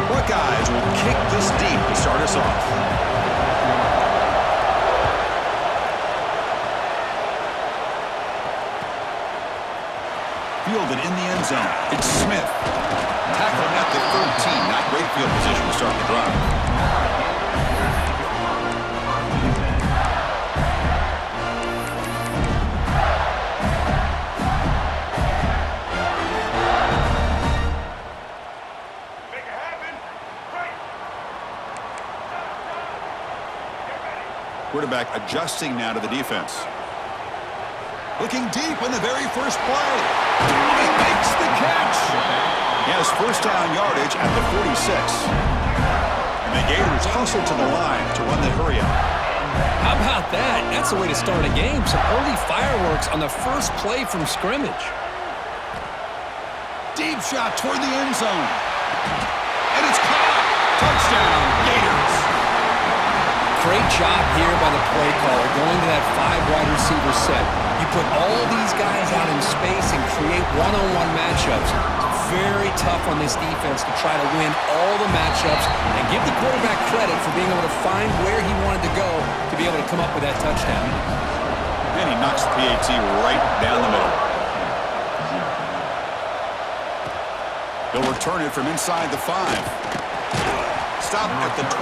Buckeyes will kick this deep to start us off. Fielded in the end zone. It's Smith. Tackling at the 13. Not great field position to start the drive. Quarterback adjusting now to the defense. Looking deep in the very first play. He makes the catch. He has first down yardage at the 46. And the Gators hustle to the line to run the hurry up. How about that? That's the way to start a game. Some early fireworks on the first play from scrimmage. Deep shot toward the end zone. And it's caught. Touchdown, Gators. Great job here by the play caller, going to that 5 wide receiver set. You put all these guys out in space and create one-on-one matchups. Very tough on this defense to try to win all the matchups and give the quarterback credit for being able to find where he wanted to go to be able to come up with that touchdown. And he knocks the PAT right down the middle. He'll return it from inside the 5. Stop at the 22.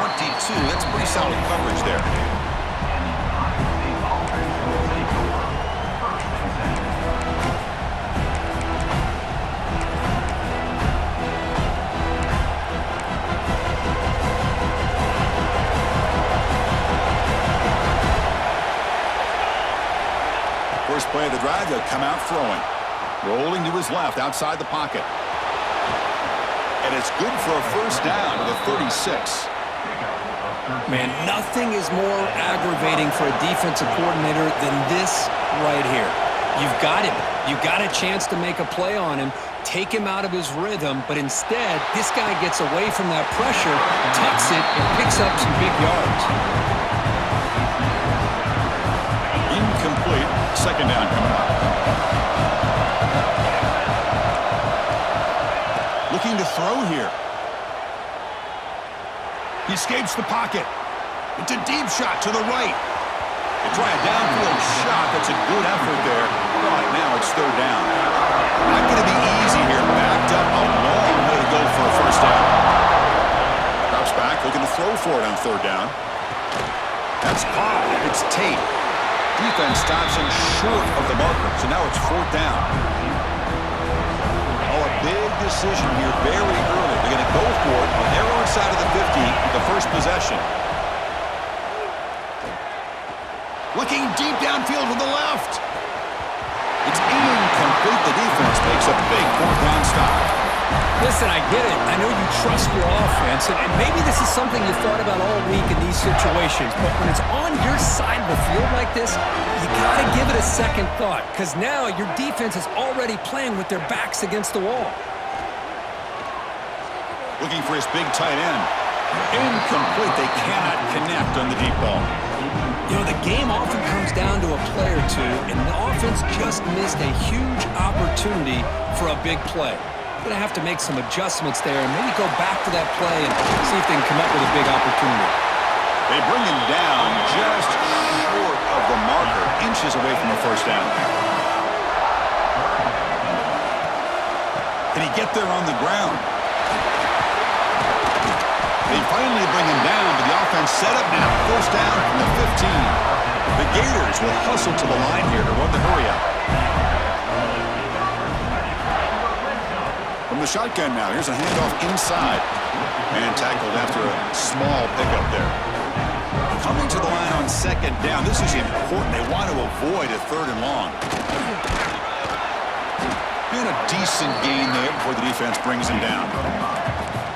That's pretty solid coverage there. First play of the drive, he'll come out throwing. Rolling to his left outside the pocket. And it's good for a first down to the 36. Man, nothing is more aggravating for a defensive coordinator than this right here. You've got him. You've got a chance to make a play on him, take him out of his rhythm, but instead, this guy gets away from that pressure, tucks it, and picks up some big yards. Incomplete. Second down coming up. Looking to throw here. He escapes the pocket. It's a deep shot to the right. They try a downfield shot. That's a good effort there. But now it's third down. Not going to be easy here. Backed up a long way to go for a first down. Drops back, looking to throw for it on third down. That's caught. It's Tate. Defense stops him short of the marker. So now it's fourth down. Oh, a big decision here very early. They're going to go for it on their own side of the 50, the first possession. Looking deep downfield to the left. It's incomplete. The defense makes a big fourth down stop. Listen, I Get it. I know you trust your offense, and maybe this is something you thought about all week in these situations, but when it's on your side of the field like this, you got to give it a second thought, because now your defense is already playing with their backs against the wall. Looking for his big tight end. Incomplete. They cannot connect on the deep ball. You know, the game often comes down to a play or two, and the offense just missed a huge opportunity for a big play. Going to have to make some adjustments there and maybe go back to that play and see if they can come up with a big opportunity. They bring him down just short of the marker, inches away from the first down. Can he get there on the ground? They finally bring him down, but the offense set up now. First down from the 15. The Gators will hustle to the line here to run the hurry up. From the shotgun now, here's a handoff inside. And tackled after a small pickup there. Coming to the line on second down. This is important. They want to avoid a third and long. And a decent gain there before the defense brings him down.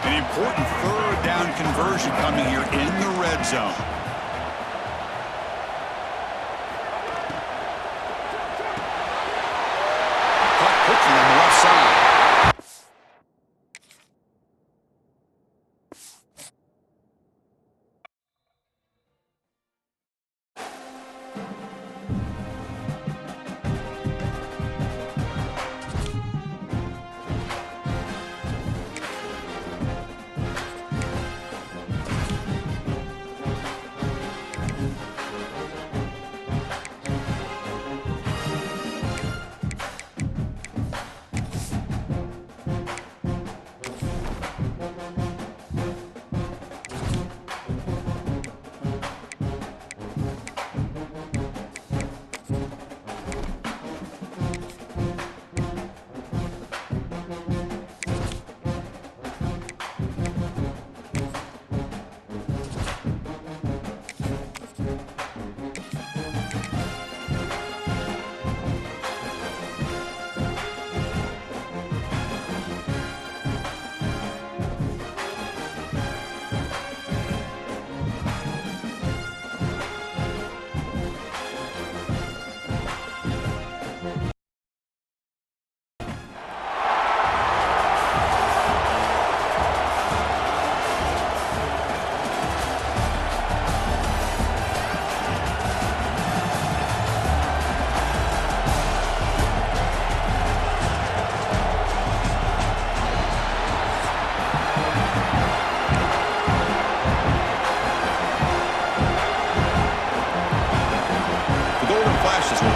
An important third down conversion coming here in the red zone. Caught quickly on the left side.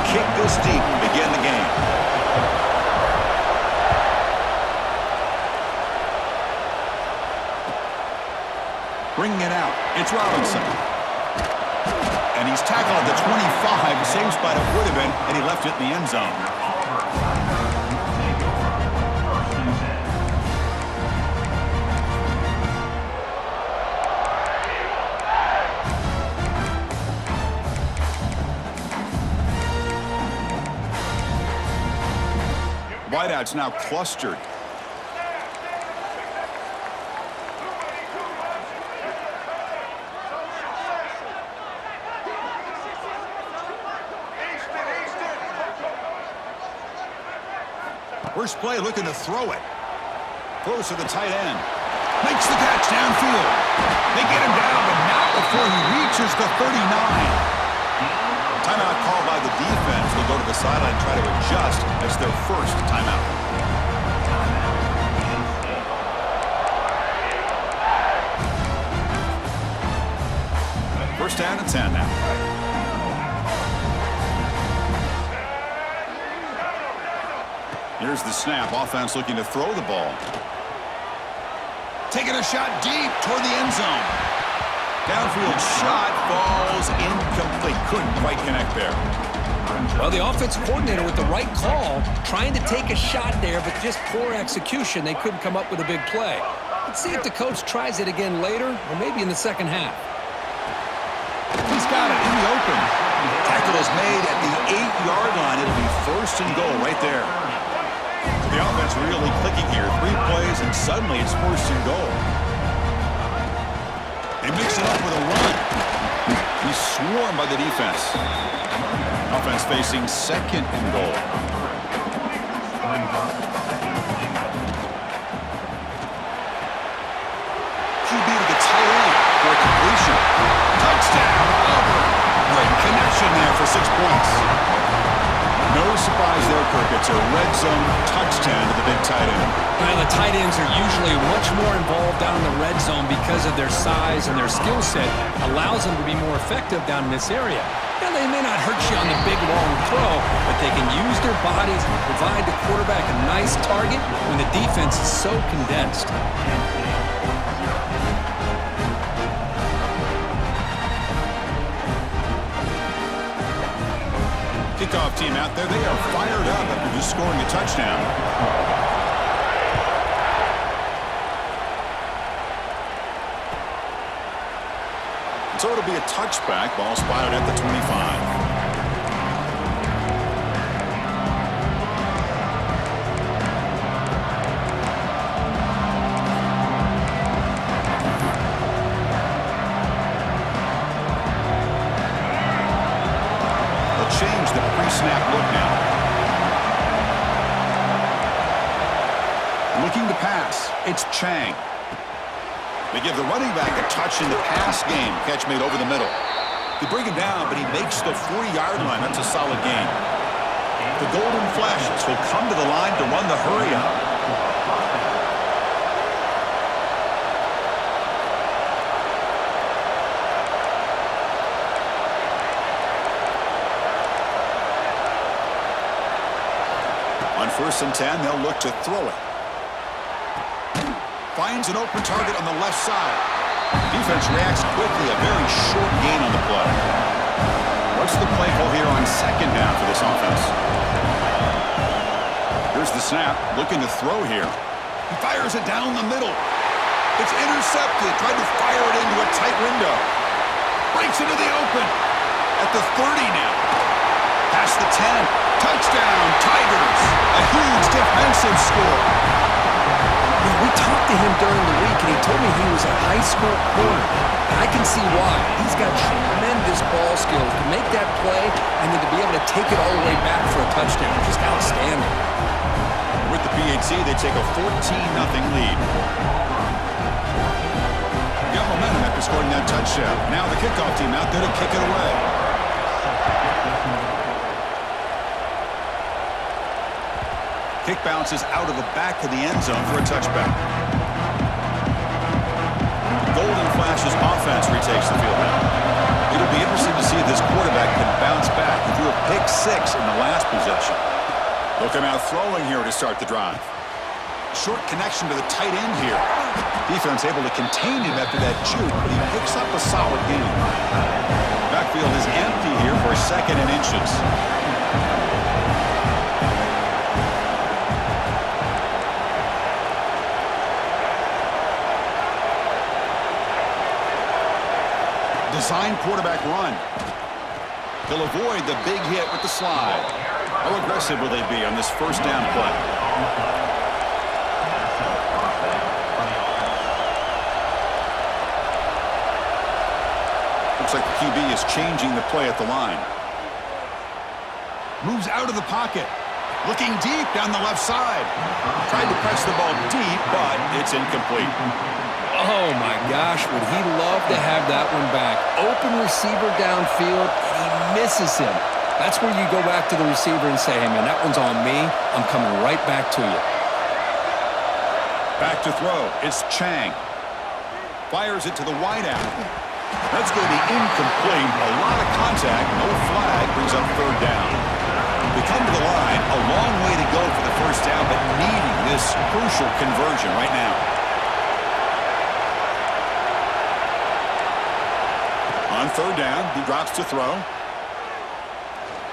Kick this deep and begin the game. Bringing it out, it's Robinson. And he's tackled at the 25. Same spot it would have been, and he left it in the end zone. Wideouts now clustered. First play looking to throw it. Throws to the tight end. Makes the catch downfield. They get him down, but not before he reaches the 39. Timeout called by the defense. They'll go to the sideline and try to adjust. That's their first timeout. First down and 10 now. Here's the snap. Offense looking to throw the ball. Taking a shot deep toward the end zone. Downfield shot falls incomplete. Couldn't quite connect there. Well, the offensive coordinator with the right call, trying to take a shot there, but just poor execution. They couldn't come up with a big play. Let's see if the coach tries it again later, or maybe in the second half. He's got it in the open. Tackle is made at the 8-yard line. It'll be first and goal right there. The offense really clicking here. 3 plays and suddenly it's 1st and goal. They mix it up with a run. He's swarmed by the defense. Offense facing 2nd and goal. QB to the tight end for a completion. Touchdown, Auburn. Great connection there for 6 points. No surprise there, Kirk. It's a red zone touchdown to the big tight end. Well, the tight ends are usually much more involved down in the red zone because of their size and their skill set allows them to be more effective down in this area. Now, they may not hurt you on the big, long throw, but they can use their bodies to provide the quarterback a nice target when the defense is so condensed. Kickoff team out there, they are fired up after just scoring a touchdown. So it'll be a touchback, ball spotted at the 25. Change the pre-snap look now. Looking to pass. It's Chang. They give the running back a touch in the pass game. Catch made over the middle. They bring him down, but he makes the 40-yard line. That's a solid gain. The Golden Flashes will come to the line to run the hurry-up. On 1st and 10, they'll look to throw it. Finds an open target on the left side. Defense reacts quickly, a very short gain on the play. What's the play call here on 2nd down for this offense? Here's the snap, looking to throw here. He fires it down the middle. It's intercepted, tried to fire it into a tight window. Breaks into the open. At the 30 now. Past the 10. Touchdown, Tigers. A huge defensive score. Yeah, we talked to him during the week, and he told me he was a high school corner. And I can see why. He's got tremendous ball skills to make that play and then to be able to take it all the way back for a touchdown. Just outstanding. With the PHC, they take a 14-0 lead. Got momentum after scoring that touchdown. Now the kickoff team out there to kick it away. Kick bounces out of the back of the end zone for a touchback. Golden Flashes offense retakes the field now. It'll be interesting to see if this quarterback can bounce back. He threw a pick-6 in the last possession. Looking out throwing here to start the drive. Short connection to the tight end here. Defense able to contain him after that juke, but he picks up a solid gain. Backfield is empty here for 2nd and inches. Design quarterback run. He'll avoid the big hit with the slide. How aggressive will they be on this 1st down play? Looks like the QB is changing the play at the line. Moves out of the pocket. Looking deep down the left side. Tried to press the ball deep, but it's incomplete. Oh, my gosh, would he love to have that one back. Open receiver downfield, and he misses him. That's where you go back to the receiver and say, hey, man, that one's on me. I'm coming right back to you. Back to throw. It's Chang. Fires it to the wideout. That's going to be incomplete. A lot of contact. No flag. Brings up 3rd down. They come to the line. A long way to go for the 1st down, but needing this crucial conversion right now. On 3rd down, he drops to throw.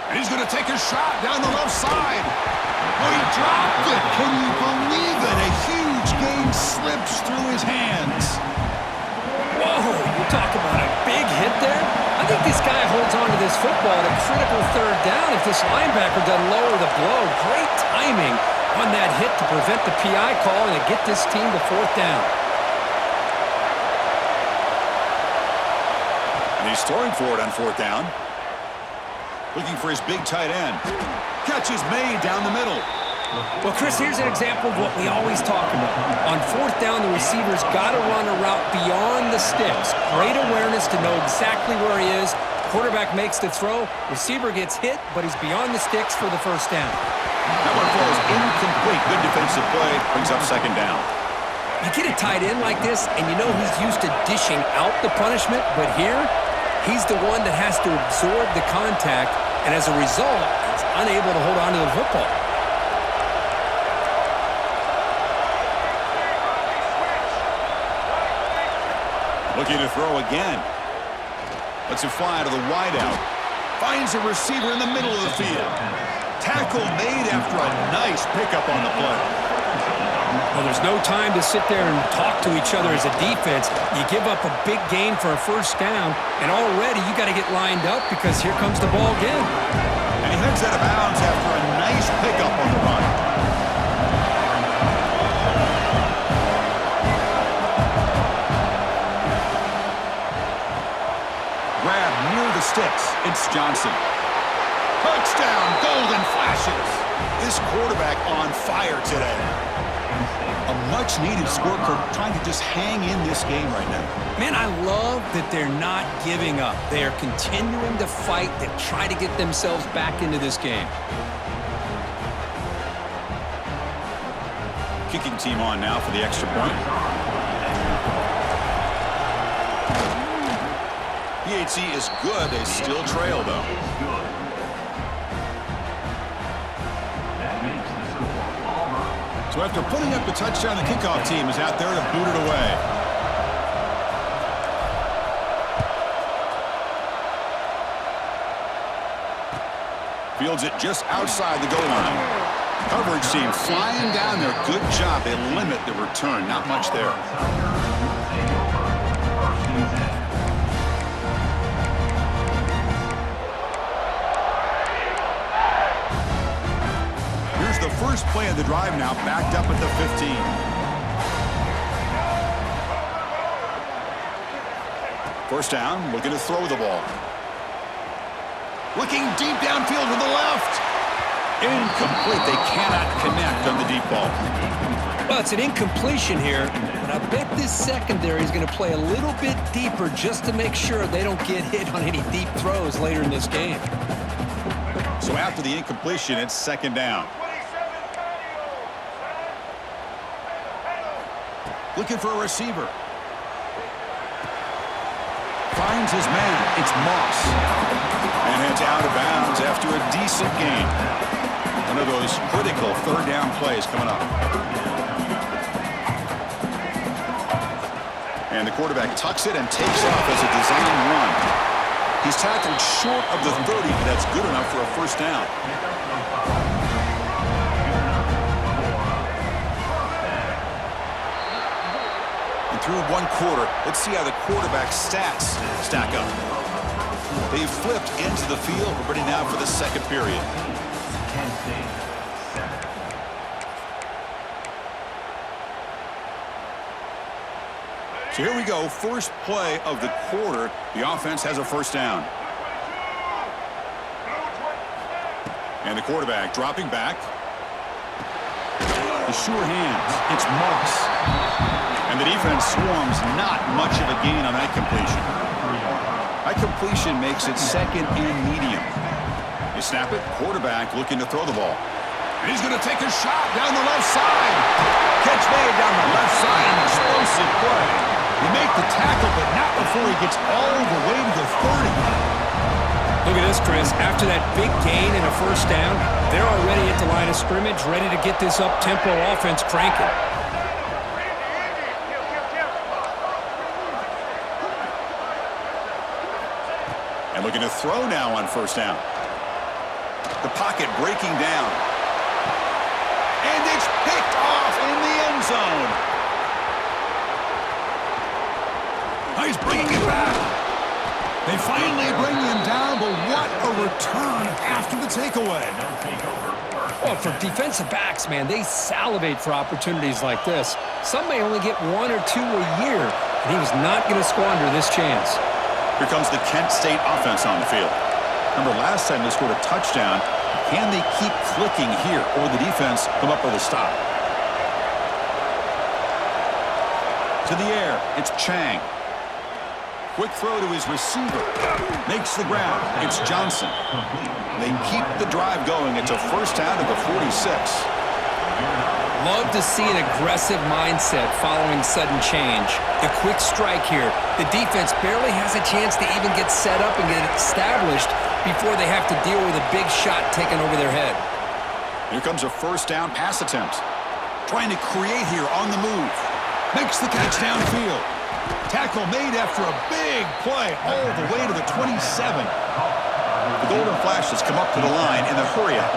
And he's going to take a shot down the left side. Oh, he dropped it. Can you believe it? A huge gain slips through his hands. Whoa, you talk about a big hit there. I think this guy holds on to this football at a critical 3rd down if this linebacker doesn't lower the blow. Great timing. on that hit to prevent the PI call and to get this team to fourth down. And he's throwing for it on fourth down. Looking for his big tight end. Catch is made down the middle. Well, Chris, here's an example of what we always talk about. On fourth down, the receiver's got to run a route beyond the sticks. Great awareness to know exactly where he is. Quarterback makes the throw. Receiver gets hit, but he's beyond the sticks for the first down. That one falls incomplete. Good defensive play. Brings up second down. You get a tight end like this, and you know he's used to dishing out the punishment, but here, he's the one that has to absorb the contact, and as a result, he's unable to hold on to the football. Looking to throw again. Lets it fly to the wideout. Finds a receiver in the middle of the field. Tackle made after a nice pickup on the play. Well, there's no time to sit there and talk to each other as a defense. You give up a big gain for a first down, and already you got to get lined up because here comes the ball again. And he heads out of bounds after a nice pickup on the run. Grab near the sticks. It's Johnson. Touchdown, golden flashes. This quarterback on fire today. A much-needed score, Kirk, trying to just hang in this game right now. Man, I love that they're not giving up. They are continuing to fight to try to get themselves back into this game. Kicking team on now for the extra point. PHC is good. They still trail, though. So after putting up the touchdown, the kickoff team is out there to boot it away. Fields it just outside the goal line. Coverage team flying down there. Good job. They limit the return. Not much there. The first play of the drive now, backed up at the 15. First down, looking to throw the ball. Looking deep downfield to the left. Incomplete. They cannot connect on the deep ball. Well, it's an incompletion here, but I bet this secondary is going to play a little bit deeper just to make sure they don't get hit on any deep throws later in this game. So after the incompletion, it's second down. Looking for a receiver. Finds his man. It's Moss. And heads out of bounds after a decent gain. One of those critical third down plays coming up. And the quarterback tucks it and takes off as a design run. He's tackled short of the 30, but that's good enough for a first down. Through one quarter, let's see how the quarterback's stats stack up. They've flipped into the field. We're ready now for the second period. So here we go, first play of the quarter. The offense has a first down. And the quarterback dropping back. The sure hands. It's Moss. And the defense swarms, not much of a gain on that completion. That completion makes it second and medium. You snap it, quarterback looking to throw the ball. And he's going to take a shot down the left side. Catch made down the left side, an explosive play. He make the tackle, but not before he gets all the way to the 30. Look at this, Chris. After that big gain and a first down, they're already at the line of scrimmage, ready to get this up-tempo offense cranking. And looking to throw now on first down. The pocket breaking down. And it's picked off in the end zone. He's bringing it back. They finally bring him down, but what a return after the takeaway. Well, for defensive backs, man, they salivate for opportunities like this. Some may only get 1 or 2 a year, and he was not going to squander this chance. Here comes the Kent State offense on the field. Remember, last time they scored a touchdown. Can they keep clicking here, or the defense come up with a stop? To the air, it's Chang. Quick throw to his receiver. Makes the ground. It's Johnson. They keep the drive going. It's a first down to the 46. Love to see an aggressive mindset following sudden change. The quick strike here. The defense barely has a chance to even get set up and get established before they have to deal with a big shot taken over their head. Here comes a first down pass attempt. Trying to create here on the move. Makes the catch downfield. Tackle made after a big play all the way to the 27. The Golden Flashes come up to the line in the hurry-up.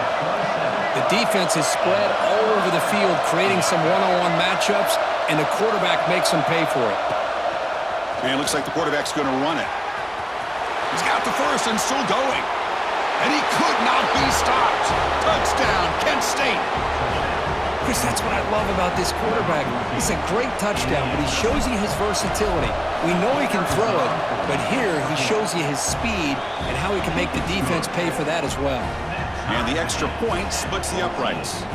The defense is spread all over the field, creating some one-on-one matchups, and the quarterback makes them pay for it. And it looks like the quarterback's going to run it. He's got the first and still going. And he could not be stopped. Touchdown, Kent State. Chris, that's what I love about this quarterback. It's a great touchdown, but he shows you his versatility. We know he can throw it, but here he shows you his speed and how he can make the defense pay for that as well. And the extra point splits the uprights.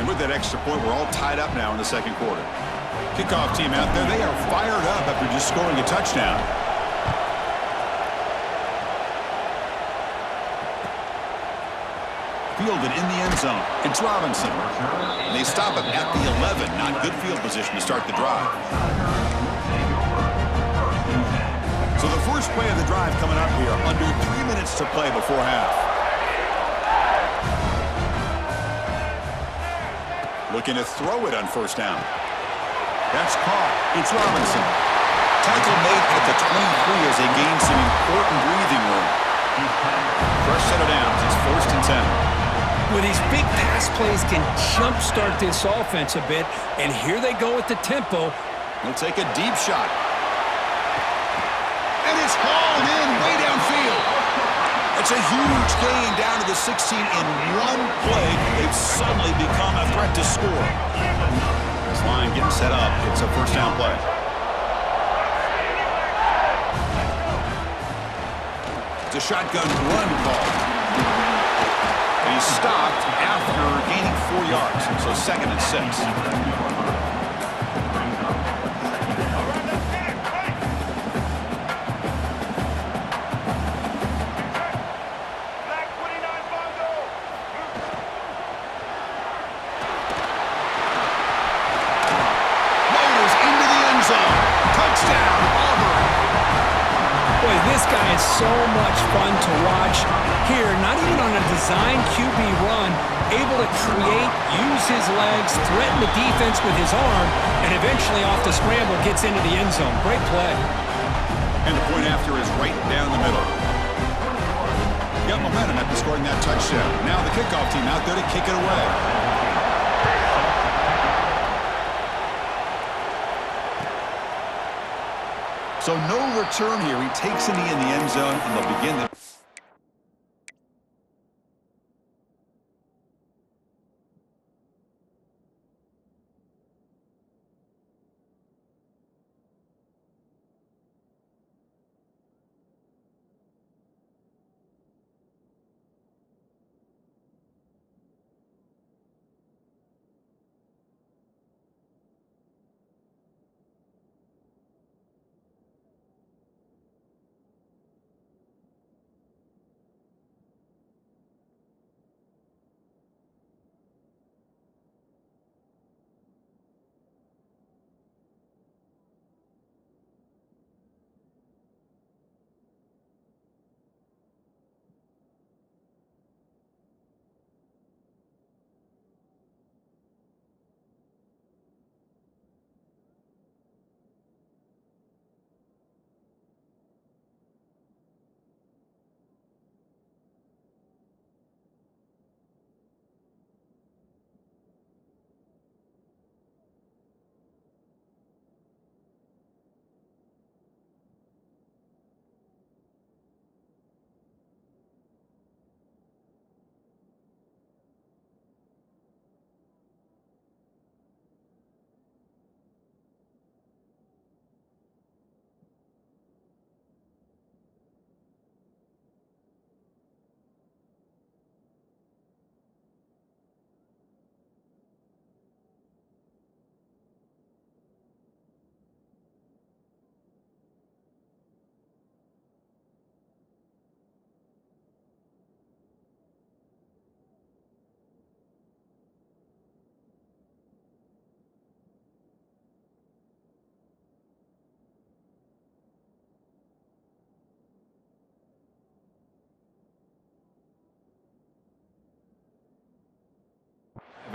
And with that extra point, we're all tied up now in the second quarter. Kickoff team out there, they are fired up after just scoring a touchdown. Fielded in the end zone. It's Robinson. And they stop him at the 11. Not good field position to start the drive. So the first play of the drive coming up here. Under 3 minutes to play before half. Looking to throw it on first down. That's caught. It's Robinson. Tackle made at the 23 as they gain some important breathing room. Fresh set of downs. It's first and 10. With these big pass plays can jumpstart this offense a bit, and here they go with the tempo. He'll take a deep shot. And it's hauled in way downfield. It's a huge gain down to the 16 in one play. They've suddenly become a threat to score. This line getting set up. It's a first down play. It's a shotgun run call. And he's stopped after gaining 4 yards. So second and 6. This guy is so much fun to watch here, not even on a design QB run, able to create, use his legs, threaten the defense with his arm, and eventually off the scramble gets into the end zone. Great play. And the point after is right down the middle. Got momentum after scoring that touchdown. Now the kickoff team out there to kick it away. So no return here. He takes a knee in the end zone, and they'll begin the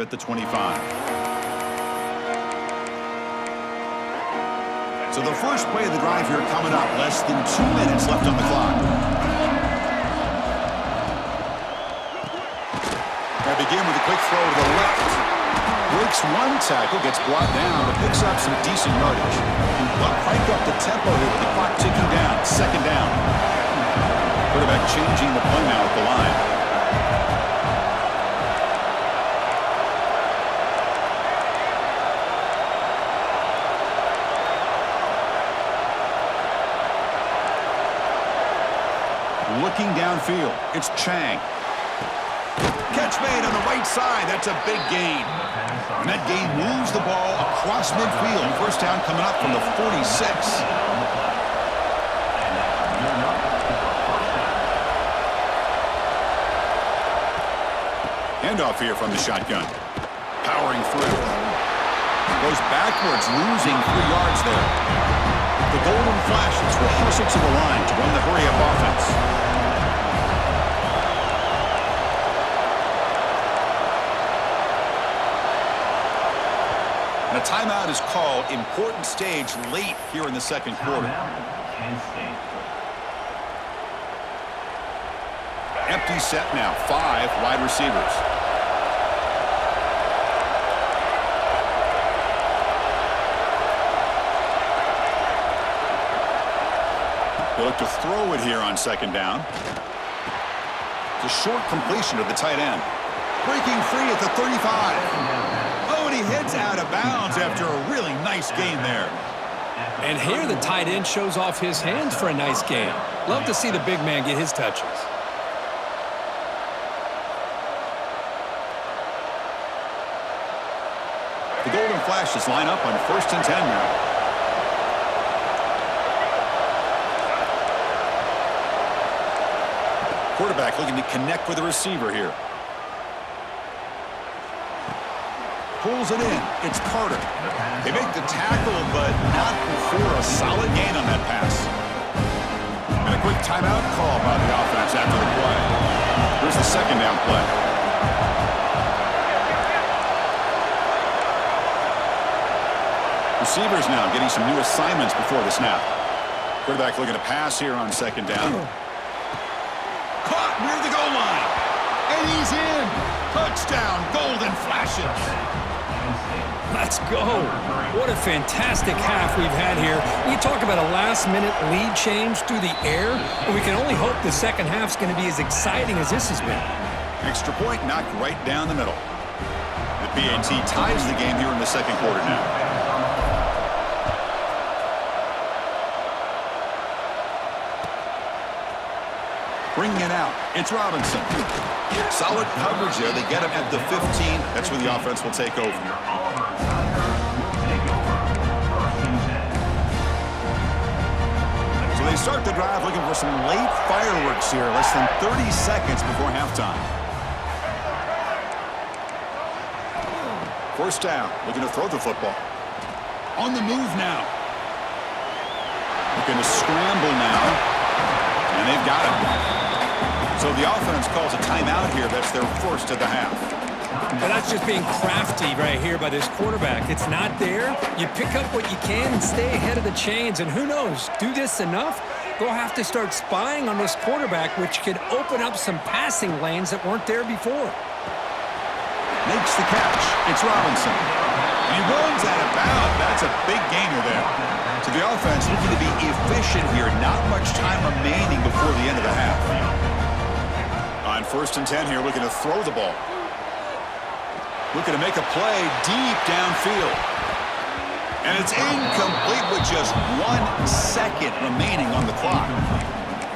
at the 25. So the first play of the drive here coming up. Less than 2 minutes left on the clock. They begin with a quick throw to the left. Breaks one tackle, gets brought down, but picks up some decent yardage. They'll crank up the tempo here with the clock ticking down. Second down. Quarterback changing the play now at the line. Looking downfield, it's Chang. Catch made on the right side. That's a big gain. And that gain moves the ball across midfield. First down coming up from the 46. Handoff here from the shotgun. Powering through. Goes backwards, losing 3 yards there. The Golden Flashes will hustle to the line to run the hurry-up offense. And a timeout is called. Important stage late here in the second quarter. Empty set now. 5 wide receivers. They look to throw it here on second down. It's a short completion of the tight end. Breaking free at the 35. Oh, and he heads out of bounds after a really nice gain there. And here the tight end shows off his hands for a nice gain. Love to see the big man get his touches. The Golden Flashes line up on 1st and 10 now. Quarterback looking to connect with the receiver here. Pulls it in. It's Carter. They make the tackle, but not before a solid gain on that pass. And a quick timeout call by the offense after the play. Here's the second down play. Receivers now getting some new assignments before the snap. Quarterback looking to pass here on second down. Caught near the goal line. And he's in. Touchdown, Golden Flashes. Let's go. What a fantastic half we've had here. You talk about a last-minute lead change through the air, and we can only hope the second half's going to be as exciting as this has been. Extra point knocked right down the middle. The PAT ties the game here in the second quarter now. Bringing it out. It's Robinson. Solid coverage there. They get him at the 15. That's where the offense will take over. So they start the drive looking for some late fireworks here. Less than 30 seconds before halftime. First down. Looking to throw the football. On the move now. Looking to scramble now. And they've got him. So the offense calls a timeout here. That's their first of the half. Well, that's just being crafty right here by this quarterback. It's not there. You pick up what you can and stay ahead of the chains. And who knows, do this enough, they'll have to start spying on this quarterback, which could open up some passing lanes that weren't there before. Makes the catch. It's Robinson. And he runs out of bounds. That's a big gainer there. So the offense looking to be efficient here. Not much time remaining before the end of the half. On 1st and 10 here, looking to throw the ball. Looking to make a play deep downfield. And it's incomplete with just 1 second remaining on the clock.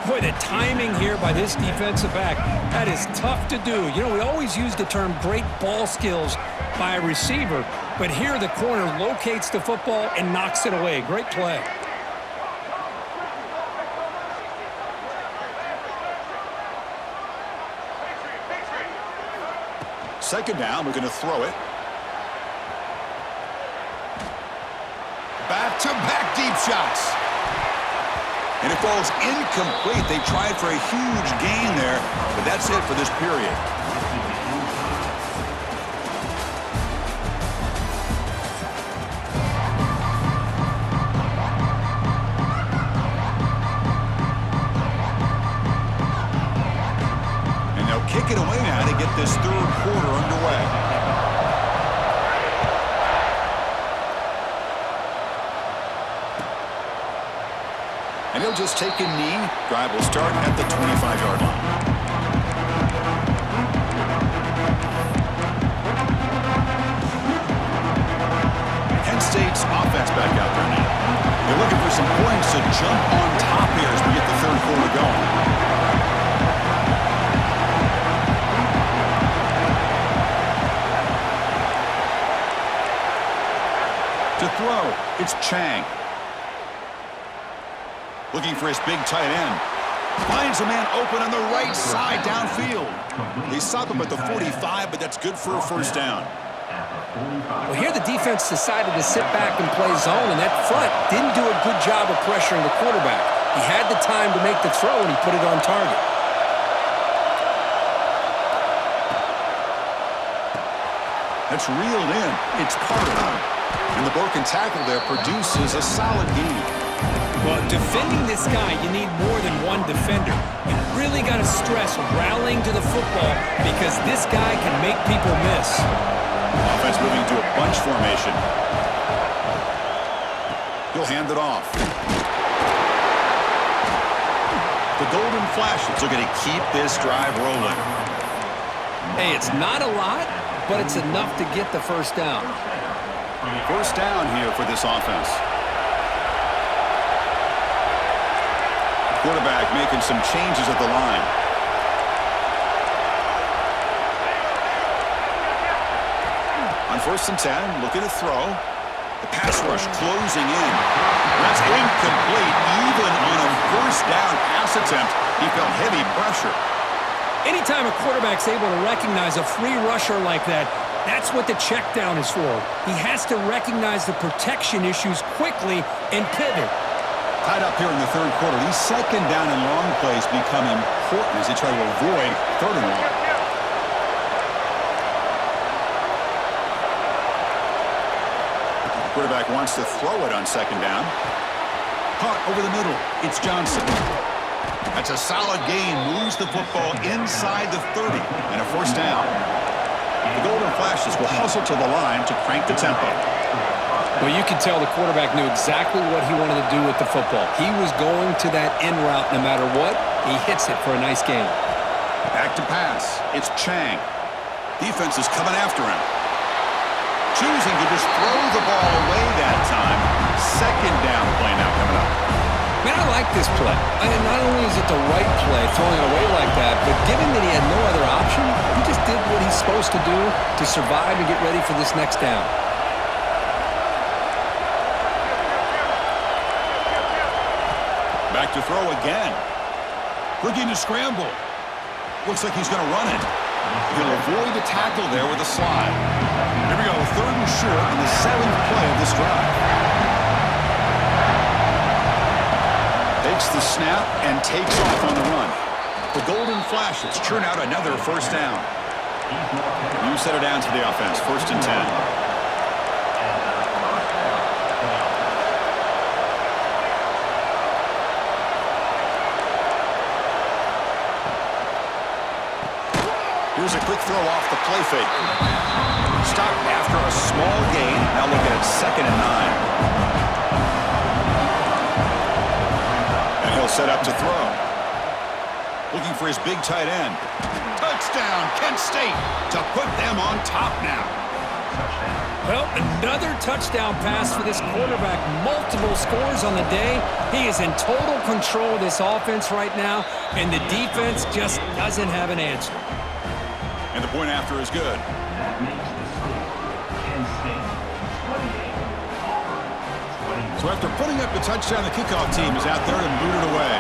Boy, the timing here by this defensive back, that is tough to do. You know, we always use the term great ball skills by a receiver, but here the corner locates the football and knocks it away. Great play. Second down, we're going to throw it. Back-to-back deep shots. And it falls incomplete. They tried for a huge gain there, but that's it for this period. And he'll just take a knee. Drive will start at the 25-yard line. Penn State's offense back out there now. They're looking for some points to jump on top here as we get the third quarter going. To throw, it's Chang. Looking for his big tight end. Finds a man open on the right side downfield. They stop him at the 45, but that's good for a first down. Well, here the defense decided to sit back and play zone, and that front didn't do a good job of pressuring the quarterback. He had the time to make the throw, and he put it on target. That's reeled in. It's parted on. And the broken tackle there produces a solid gain. Well, defending this guy, you need more than one defender. You really got to stress rallying to the football because this guy can make people miss. Offense moving to a bunch formation. He'll hand it off. The Golden Flashes are going to keep this drive rolling. Hey, it's not a lot, but it's enough to get the first down. First down here for this offense. Quarterback making some changes at the line. On 1st and 10, looking to throw. The pass rush closing in. That's incomplete. Even on a first down pass attempt, he felt heavy pressure. Anytime a quarterback's able to recognize a free rusher like that, that's what the check down is for. He has to recognize the protection issues quickly and pivot. Tied up here in the third quarter. These second down and long plays become important as they try to avoid third and long. Quarterback wants to throw it on second down. Caught over the middle. It's Johnson. That's a solid gain. Moves the football inside the 30 and a first down. The Golden Flashes will hustle to the line to crank the tempo. Well, you can tell the quarterback knew exactly what he wanted to do with the football. He was going to that in route no matter what. He hits it for a nice gain. Back to pass. It's Chang. Defense is coming after him. Choosing to just throw the ball away that time. Second down play now coming up. Man, I like this play. And not only is it the right play, throwing it away like that, but given that he had no other option, he just did what he's supposed to do to survive and get ready for this next down. Back to throw again. Looking to scramble. Looks like he's going to run it. He'll avoid the tackle there with a slide. Here we go, 3rd and short in the 7th play of this drive. Takes the snap and takes off on the run. The Golden Flashes churn out another first down. New set of downs for the offense, 1st and 10. Here's a quick throw off the play fake. Stopped after a small gain. Now looking at 2nd and 9. And he'll set up to throw. Looking for his big tight end. Touchdown, Kent State, to put them on top now. Well, another touchdown pass for this quarterback. Multiple scores on the day. He is in total control of this offense right now, and the defense just doesn't have an answer. And the point after is good. So after putting up the touchdown, the kickoff team is out there and booted away.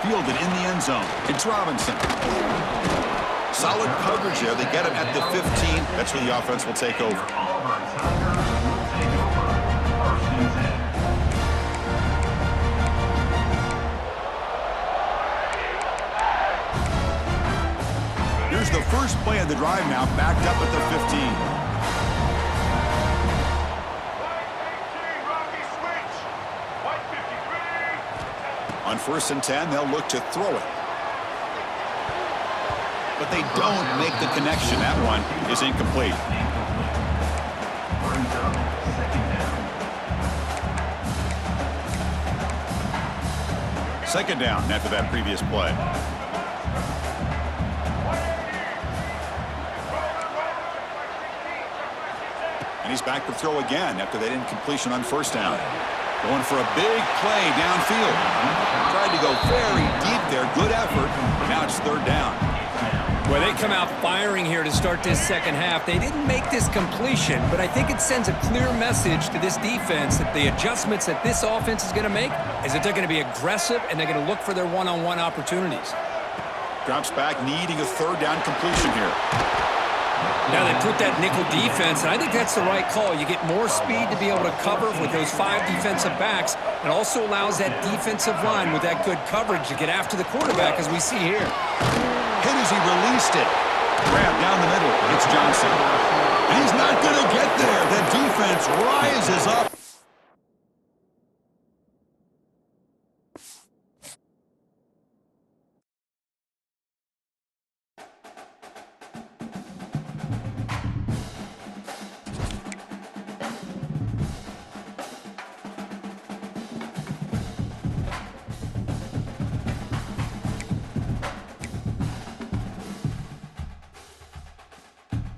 Fielded in the end zone. It's Robinson. Solid coverage there. They get him at the 15. That's where the offense will take over. Here's the first play of the drive now, backed up at the 15. On 1st and 10, they'll look to throw it. But they don't make the connection. That one is incomplete. Second down after that previous play. And he's back to throw again after that incompletion on first down. Going for a big play downfield. Tried to go very deep there. Good effort. Now it's third down. Well, they come out firing here to start this second half. They didn't make this completion, but I think it sends a clear message to this defense that the adjustments that this offense is going to make is that they're going to be aggressive and they're going to look for their one-on-one opportunities. Drops back, needing a third down completion here. Now they put that nickel defense, and I think that's the right call. You get more speed to be able to cover with those 5 defensive backs. It also allows that defensive line with that good coverage to get after the quarterback, as we see here. Hit as he released it. Grab down the middle. It's Johnson. And he's not going to get there. The defense rises up